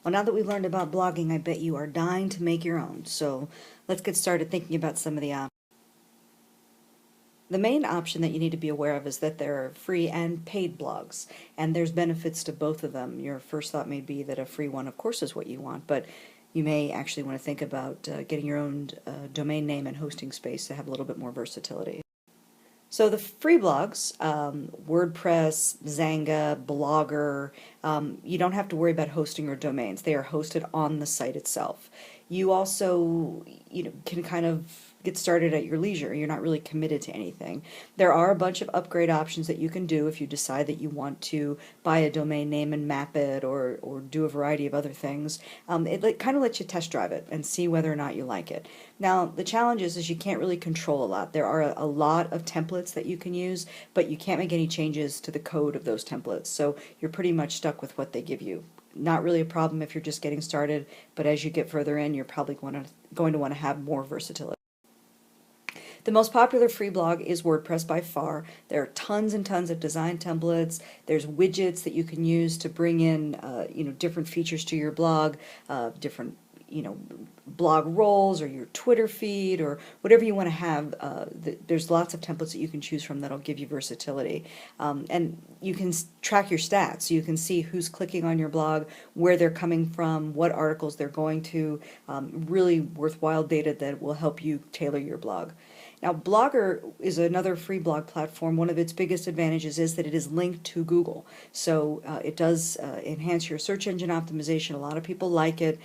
Well, now that we've learned about blogging, I bet you are dying to make your own. So let's get started thinking about some of the options. The main option that you need to be aware of is that there are free and paid blogs, and there's benefits to both of them. Your first thought may be that a free one, of course, is what you want, but you may actually want to think about getting your own domain name and hosting space to have a little bit more versatility. So the free blogs, WordPress, Zanga, Blogger, you don't have to worry about hosting or domains. They are hosted on the site itself. You also, can kind of get started at your leisure. You're not really committed to anything. There are a bunch of upgrade options that you can do if you decide that you want to buy a domain name and map it or do a variety of other things. It kind of lets you test drive it and see whether or not you like it. Now, the challenge is you can't really control a lot. There are a lot of templates that you can use, but you can't make any changes to the code of those templates. So you're pretty much stuck with what they give you. Not really a problem if you're just getting started, but as you get further in, you're probably going to want to have more versatility. The most popular free blog is WordPress by far. There are tons and tons of design templates. There's widgets that you can use to bring in, different features to your blog, different, blog roles or your Twitter feed or whatever you want to have. There's lots of templates that you can choose from that'll give you versatility. And you can track your stats. So you can see who's clicking on your blog, where they're coming from, what articles they're going to. Really worthwhile data that will help you tailor your blog. Now, Blogger is another free blog platform. One of its biggest advantages is that it is linked to Google. So it does enhance your search engine optimization. A lot of people like it.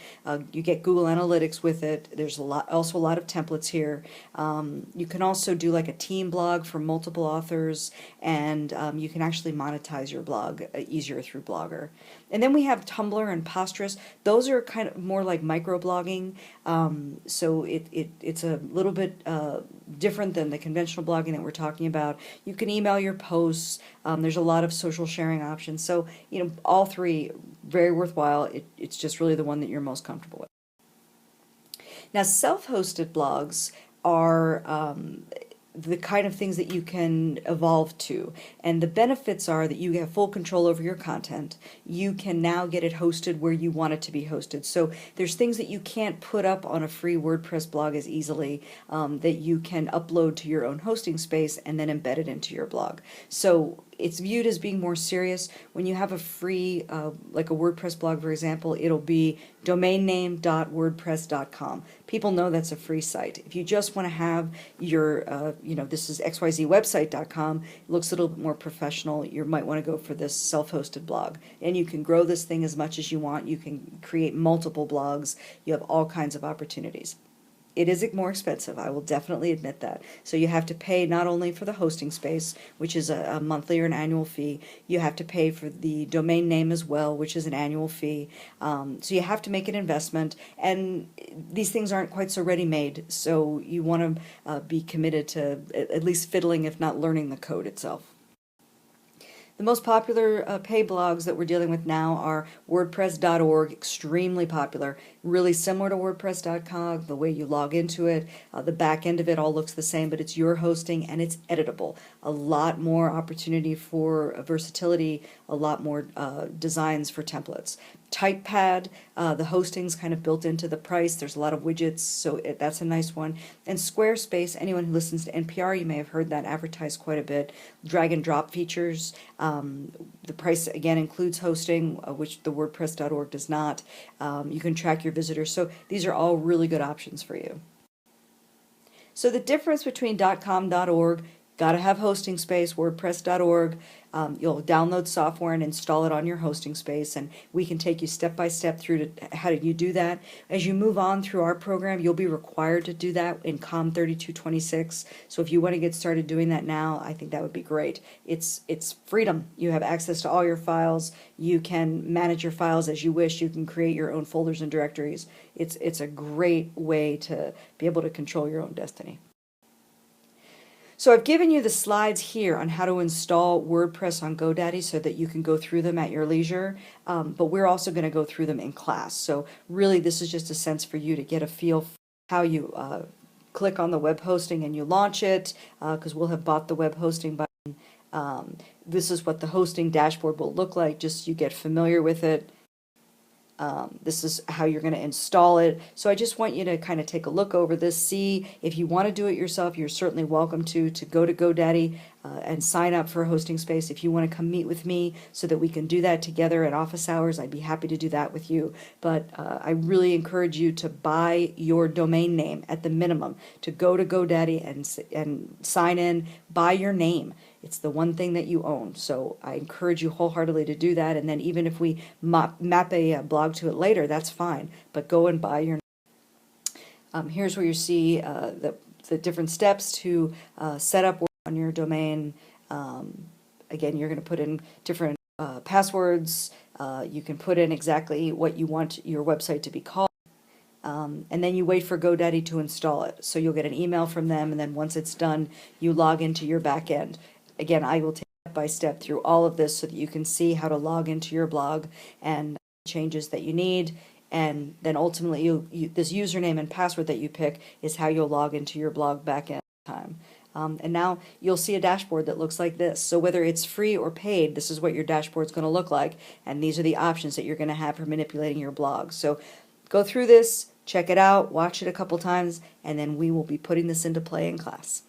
You get Google Analytics with it. There's also a lot of templates here. You can also do like a team blog for multiple authors, and you can actually monetize your blog easier through Blogger. And then we have Tumblr and Posterous. Those are kind of more like microblogging. So it's a little bit different than the conventional blogging that we're talking about. You can email your posts. There's a lot of social sharing options. So, all three very worthwhile. It's just really the one that you're most comfortable with. Now, self-hosted blogs are the kind of things that you can evolve to. And the benefits are that you have full control over your content. You can now get it hosted where you want it to be hosted. So there's things that you can't put up on a free WordPress blog as easily that you can upload to your own hosting space and then embed it into your blog. So it's viewed as being more serious. When you have a free, like a WordPress blog, for example, it'll be domainname.wordpress.com. People know that's a free site. If you just want to have your, this is xyzwebsite.com, it looks a little bit more professional, you might want to go for this self-hosted blog. And you can grow this thing as much as you want. You can create multiple blogs. You have all kinds of opportunities. It is more expensive, I will definitely admit that. So you have to pay not only for the hosting space, which is a monthly or an annual fee, you have to pay for the domain name as well, which is an annual fee. So you have to make an investment, and these things aren't quite so ready-made, so you want to be committed to at least fiddling, if not learning the code itself. The most popular pay blogs that we're dealing with now are WordPress.org, extremely popular, really similar to WordPress.com, the way you log into it. The back end of it all looks the same, but it's your hosting and it's editable. A lot more opportunity for versatility, a lot more designs for templates. TypePad, the hosting's kind of built into the price. There's a lot of widgets, so that's a nice one. And Squarespace, anyone who listens to NPR, you may have heard that advertised quite a bit. Drag and drop features. The price, again, includes hosting, which the WordPress.org does not. You can track your visitors. So these are all really good options for you. So the difference between .com.org, got to have hosting space, WordPress.org. You'll download software and install it on your hosting space, and we can take you step by step through to how do you do that. As you move on through our program, you'll be required to do that in Comm 3226. So if you want to get started doing that now, I think that would be great. It's freedom. You have access to all your files. You can manage your files as you wish. You can create your own folders and directories. It's a great way to be able to control your own destiny. So I've given you the slides here on how to install WordPress on GoDaddy so that you can go through them at your leisure, but we're also going to go through them in class. So really this is just a sense for you to get a feel for how you click on the web hosting and you launch it, because we'll have bought the web hosting button. This is what the hosting dashboard will look like, just so you get familiar with it. This is how you're going to install it. So I just want you to kind of take a look over this, see if you want to do it yourself. You're certainly welcome to go to GoDaddy and sign up for a hosting space. If you want to come meet with me so that we can do that together at office hours, I'd be happy to do that with you. But I really encourage you to buy your domain name at the minimum, to go to GoDaddy and sign in, buy your name. It's the one thing that you own. So I encourage you wholeheartedly to do that. And then even if we map a blog to it later, that's fine. But go and buy your name. Here's where you see the different steps to set up on your domain. Again, you're going to put in different passwords. You can put in exactly what you want your website to be called. And then you wait for GoDaddy to install it. So you'll get an email from them, and then once it's done, you log into your back end. Again, I will take step by step through all of this so that you can see how to log into your blog and changes that you need. And then ultimately, this username and password that you pick is how you'll log into your blog back end time. And now you'll see a dashboard that looks like this. So whether it's free or paid, this is what your dashboard is going to look like. And these are the options that you're going to have for manipulating your blog. So go through this, check it out, watch it a couple times, and then we will be putting this into play in class.